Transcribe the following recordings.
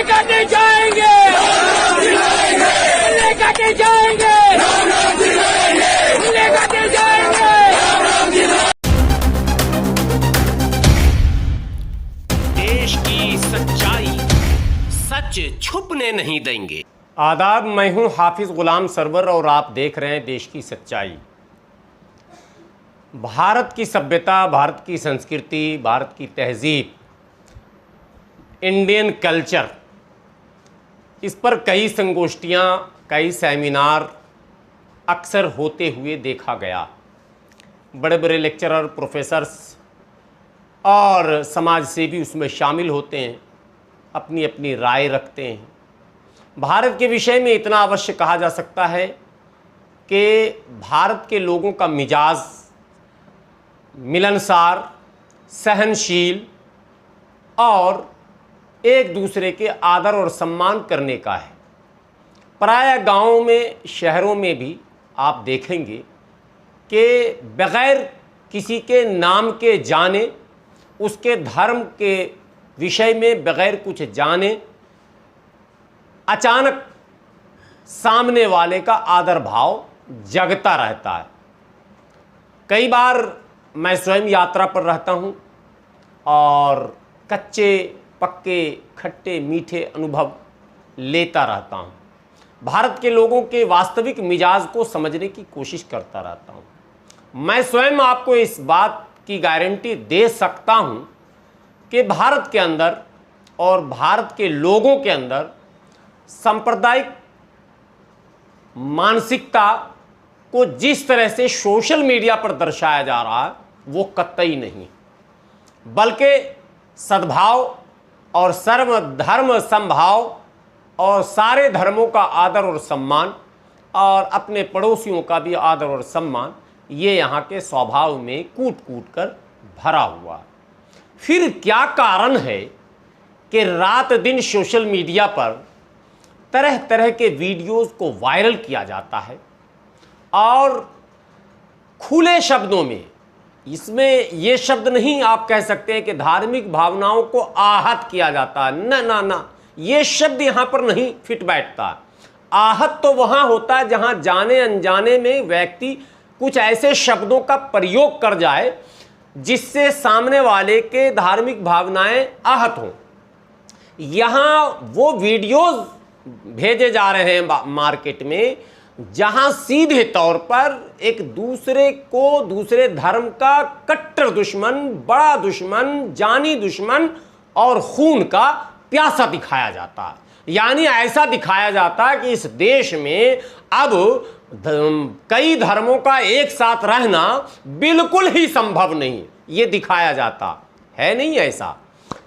लेकर जाएंगे, लेकर जाएंगे, लेकर जाएंगे। देश की सच्चाई सच छुपने नहीं देंगे। आदाब, मैं हूं हाफिज गुलाम सरवर और आप देख रहे हैं देश की सच्चाई। भारत की सभ्यता, भारत की संस्कृति, भारत की तहजीब, इंडियन कल्चर, इस पर कई संगोष्ठियां, कई सेमिनार अक्सर होते हुए देखा गया। बड़े बड़े लेक्चरर, प्रोफेसर्स और समाज सेवी उसमें शामिल होते हैं, अपनी अपनी राय रखते हैं। भारत के विषय में इतना अवश्य कहा जा सकता है कि भारत के लोगों का मिजाज मिलनसार, सहनशील और एक दूसरे के आदर और सम्मान करने का है। प्रायः गांवों में, शहरों में भी आप देखेंगे कि बग़ैर किसी के नाम के जाने, उसके धर्म के विषय में बग़ैर कुछ जाने, अचानक सामने वाले का आदर भाव जगता रहता है। कई बार मैं स्वयं यात्रा पर रहता हूं और कच्चे पक्के, खट्टे मीठे अनुभव लेता रहता हूं। भारत के लोगों के वास्तविक मिजाज को समझने की कोशिश करता रहता हूं। मैं स्वयं आपको इस बात की गारंटी दे सकता हूं कि भारत के अंदर और भारत के लोगों के अंदर सांप्रदायिक मानसिकता को जिस तरह से सोशल मीडिया पर दर्शाया जा रहा है वो कतई नहीं, बल्कि सद्भाव और सर्वधर्म समभाव और सारे धर्मों का आदर और सम्मान और अपने पड़ोसियों का भी आदर और सम्मान, ये यहाँ के स्वभाव में कूट कूट कर भरा हुआ। फिर क्या कारण है कि रात दिन सोशल मीडिया पर तरह तरह के वीडियोस को वायरल किया जाता है और खुले शब्दों में, इसमें ये शब्द नहीं आप कह सकते हैं कि धार्मिक भावनाओं को आहत किया जाता है, ना ना ना, ये शब्द यहाँ पर नहीं फिट बैठता। आहत तो वहाँ होता है जहाँ जाने अनजाने में व्यक्ति कुछ ऐसे शब्दों का प्रयोग कर जाए जिससे सामने वाले के धार्मिक भावनाएं आहत हों। यहाँ वो वीडियोस भेजे जा रहे हैं मार्केट में जहां सीधे तौर पर एक दूसरे को, दूसरे धर्म का कट्टर दुश्मन, बड़ा दुश्मन, जानी दुश्मन और खून का प्यासा दिखाया जाता है। यानी ऐसा दिखाया जाता है कि इस देश में अब कई धर्मों का एक साथ रहना बिल्कुल ही संभव नहीं, ये दिखाया जाता है। नहीं ऐसा,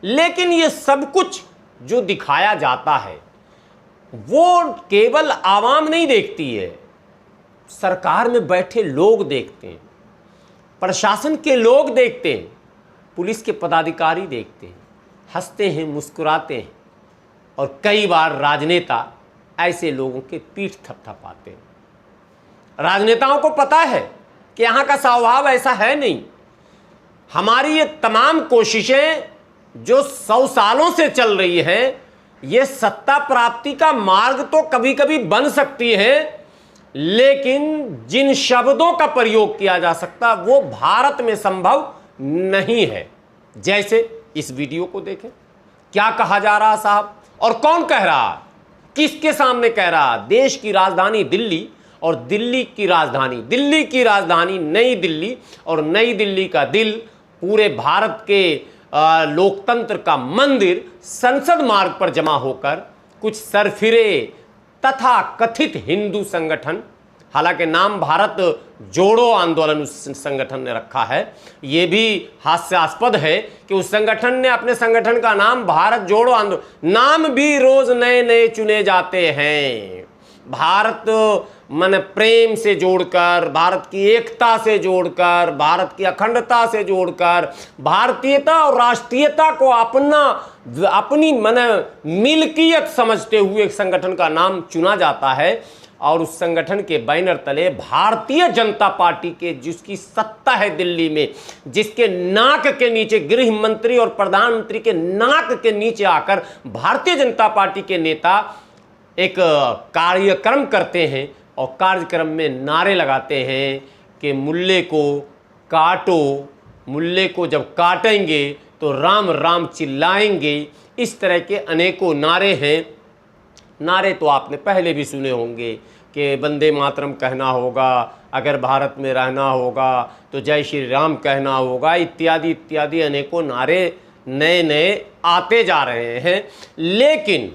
लेकिन ये सब कुछ जो दिखाया जाता है वो केवल आवाम नहीं देखती है, सरकार में बैठे लोग देखते हैं, प्रशासन के लोग देखते हैं, पुलिस के पदाधिकारी देखते हैं, हंसते हैं, मुस्कुराते हैं और कई बार राजनेता ऐसे लोगों के पीठ थपथपाते हैं। राजनेताओं को पता है कि यहाँ का स्वभाव ऐसा है नहीं। हमारी ये तमाम कोशिशें जो 100 सालों से चल रही हैं, ये सत्ता प्राप्ति का मार्ग तो कभी कभी बन सकती है, लेकिन जिन शब्दों का प्रयोग किया जा सकता वो भारत में संभव नहीं है। जैसे इस वीडियो को देखें, क्या कहा जा रहा साहब, और कौन कह रहा, किसके सामने कह रहा। देश की राजधानी दिल्ली और दिल्ली की राजधानी नई दिल्ली और नई दिल्ली का दिल, पूरे भारत के लोकतंत्र का मंदिर संसद मार्ग पर जमा होकर कुछ सरफिरे तथा कथित हिंदू संगठन, हालांकि नाम भारत जोड़ो आंदोलन उस संगठन ने रखा है, ये भी हास्यास्पद है कि उस संगठन ने अपने संगठन का नाम भारत जोड़ो आंदोलन, नाम भी रोज नए नए चुने जाते हैं। भारत मन प्रेम से जोड़कर, भारत की एकता से जोड़कर, भारत की अखंडता से जोड़कर, भारतीयता और राष्ट्रीयता को अपनी मन मिल्कियत समझते हुए एक संगठन का नाम चुना जाता है। और उस संगठन के बैनर तले भारतीय जनता पार्टी के जिसकी सत्ता है दिल्ली में, जिसके नाक के नीचे गृह मंत्री और प्रधानमंत्री के नाक के नीचे आकर भारतीय जनता पार्टी के नेता एक कार्यक्रम करते हैं और कार्यक्रम में नारे लगाते हैं कि मुल्ले को काटो, मुल्ले को जब काटेंगे तो राम राम चिल्लाएंगे। इस तरह के अनेकों नारे हैं। नारे तो आपने पहले भी सुने होंगे कि वंदे मातरम कहना होगा, अगर भारत में रहना होगा तो जय श्री राम कहना होगा, इत्यादि इत्यादि अनेकों नारे नए नए आते जा रहे हैं। लेकिन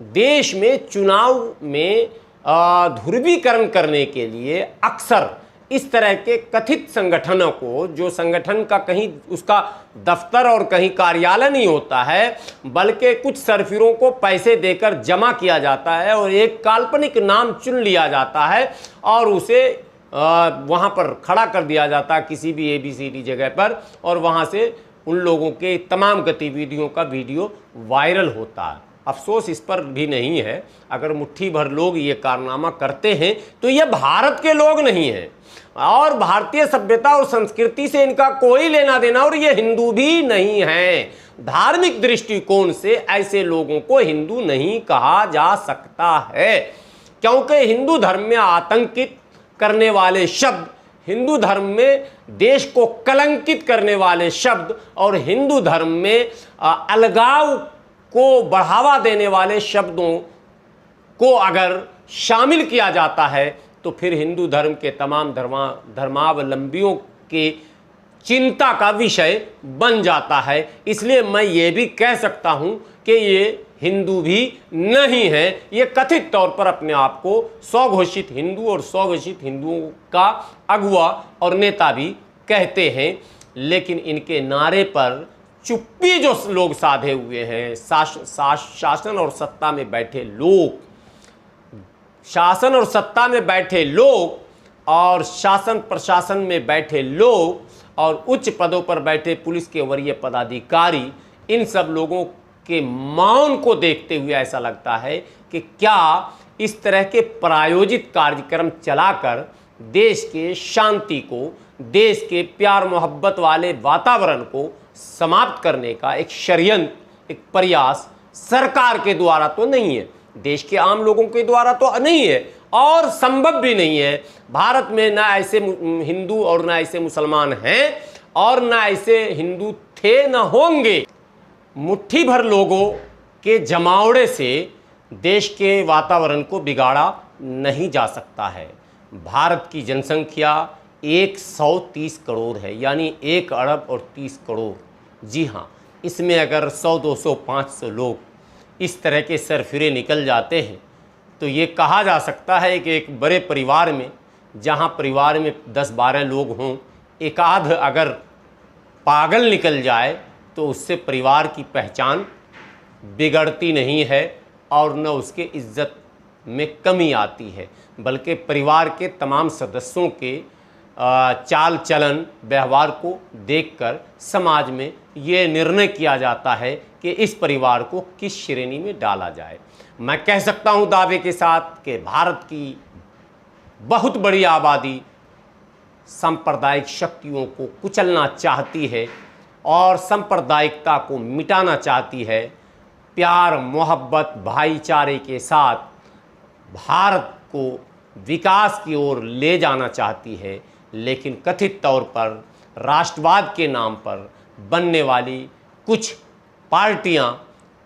देश में चुनाव में ध्रुवीकरण करने के लिए अक्सर इस तरह के कथित संगठनों को, जो संगठन का कहीं उसका दफ्तर और कहीं कार्यालय नहीं होता है, बल्कि कुछ सरफिरों को पैसे देकर जमा किया जाता है और एक काल्पनिक नाम चुन लिया जाता है और उसे वहाँ पर खड़ा कर दिया जाता है किसी भी ABCD जगह पर, और वहाँ से उन लोगों के तमाम गतिविधियों का वीडियो वायरल होता है। अफसोस इस पर भी नहीं है, अगर मुट्ठी भर लोग ये कारनामा करते हैं तो ये भारत के लोग नहीं हैं और भारतीय सभ्यता और संस्कृति से इनका कोई लेना देना, और ये हिंदू भी नहीं हैं। धार्मिक दृष्टिकोण से ऐसे लोगों को हिंदू नहीं कहा जा सकता है, क्योंकि हिंदू धर्म में आतंकित करने वाले शब्द, हिंदू धर्म में देश को कलंकित करने वाले शब्द और हिंदू धर्म में अलगाव को बढ़ावा देने वाले शब्दों को अगर शामिल किया जाता है तो फिर हिंदू धर्म के तमाम धर्मावलंबियों के चिंता का विषय बन जाता है। इसलिए मैं ये भी कह सकता हूँ कि ये हिंदू भी नहीं है, ये कथित तौर पर अपने आप को स्वघोषित हिंदू और स्वघोषित हिंदुओं का अगुआ और नेता भी कहते हैं। लेकिन इनके नारे पर चुप्पी जो लोग साधे हुए हैं, शासन और सत्ता में बैठे लोग, शासन और सत्ता में बैठे लोग और शासन प्रशासन में बैठे लोग और उच्च पदों पर बैठे पुलिस के वरीय पदाधिकारी, इन सब लोगों के मौन को देखते हुए ऐसा लगता है कि क्या इस तरह के प्रायोजित कार्यक्रम चलाकर देश के शांति को, देश के प्यार मोहब्बत वाले वातावरण को समाप्त करने का एक षड्यंत्र, एक प्रयास सरकार के द्वारा तो नहीं है, देश के आम लोगों के द्वारा तो नहीं है और संभव भी नहीं है। भारत में ना ऐसे हिंदू और ना ऐसे मुसलमान हैं और ना ऐसे हिंदू थे ना होंगे। मुट्ठी भर लोगों के जमावड़े से देश के वातावरण को बिगाड़ा नहीं जा सकता है। भारत की जनसंख्या 130 करोड़ है, यानी 1 अरब और 30 करोड़। जी हाँ, इसमें अगर 100, 200, 500 लोग इस तरह के सरफिरे निकल जाते हैं तो ये कहा जा सकता है कि एक बड़े परिवार में, जहाँ परिवार में 10-12 लोग हों, एक आध अगर पागल निकल जाए तो उससे परिवार की पहचान बिगड़ती नहीं है और न उसके इज्जत में कमी आती है, बल्कि परिवार के तमाम सदस्यों के चाल चलन व्यवहार को देखकर समाज में ये निर्णय किया जाता है कि इस परिवार को किस श्रेणी में डाला जाए। मैं कह सकता हूँ दावे के साथ कि भारत की बहुत बड़ी आबादी सांप्रदायिक शक्तियों को कुचलना चाहती है और सांप्रदायिकता को मिटाना चाहती है। प्यार मोहब्बत भाईचारे के साथ भारत को विकास की ओर ले जाना चाहती है, लेकिन कथित तौर पर राष्ट्रवाद के नाम पर बनने वाली कुछ पार्टियां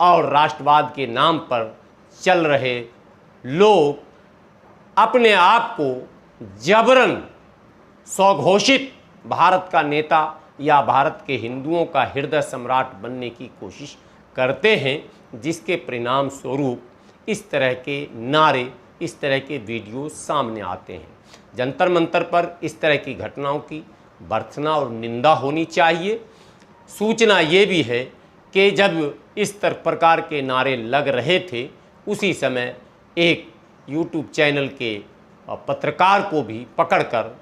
और राष्ट्रवाद के नाम पर चल रहे लोग अपने आप को जबरन स्वघोषित भारत का नेता या भारत के हिंदुओं का हृदय सम्राट बनने की कोशिश करते हैं, जिसके परिणाम स्वरूप इस तरह के नारे, इस तरह के वीडियो सामने आते हैं। जंतर मंतर पर इस तरह की घटनाओं की भर्त्सना और निंदा होनी चाहिए। सूचना ये भी है कि जब इस प्रकार के नारे लग रहे थे, उसी समय एक YouTube चैनल के पत्रकार को भी पकड़कर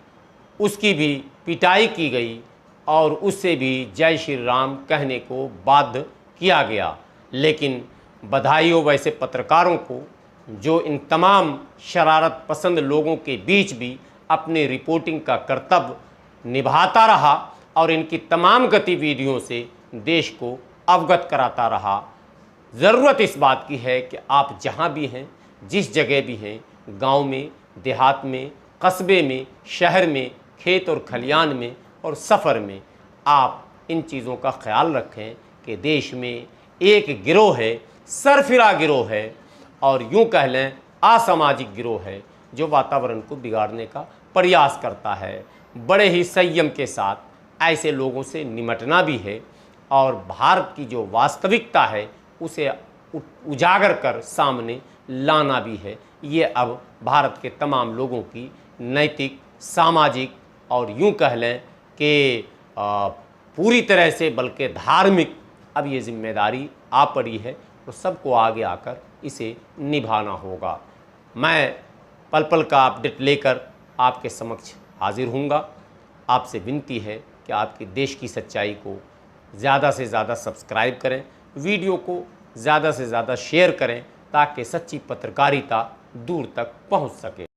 उसकी भी पिटाई की गई और उससे भी जय श्री राम कहने को बाध्य किया गया। लेकिन बधाई हो वैसे पत्रकारों को जो इन तमाम शरारत पसंद लोगों के बीच भी अपनी रिपोर्टिंग का कर्तव्य निभाता रहा और इनकी तमाम गतिविधियों से देश को अवगत कराता रहा। ज़रूरत इस बात की है कि आप जहाँ भी हैं, जिस जगह भी हैं, गांव में, देहात में, कस्बे में, शहर में, खेत और खलियान में और सफ़र में, आप इन चीज़ों का ख्याल रखें कि देश में एक गिरोह है, सरफिरा गिरोह है और यूँ कह लें असामाजिक गिरोह है जो वातावरण को बिगाड़ने का प्रयास करता है। बड़े ही संयम के साथ ऐसे लोगों से निमटना भी है और भारत की जो वास्तविकता है उसे उजागर कर सामने लाना भी है। ये अब भारत के तमाम लोगों की नैतिक, सामाजिक और यूँ कह लें कि पूरी तरह से बल्कि धार्मिक अब ये जिम्मेदारी आ पड़ी है तो सबको आगे आकर इसे निभाना होगा। मैं पल पल का अपडेट लेकर आपके समक्ष हाजिर हूँगा। आपसे विनती है कि आपके देश की सच्चाई को ज़्यादा से ज़्यादा सब्सक्राइब करें, वीडियो को ज़्यादा से ज़्यादा शेयर करें ताकि सच्ची पत्रकारिता दूर तक पहुँच सके।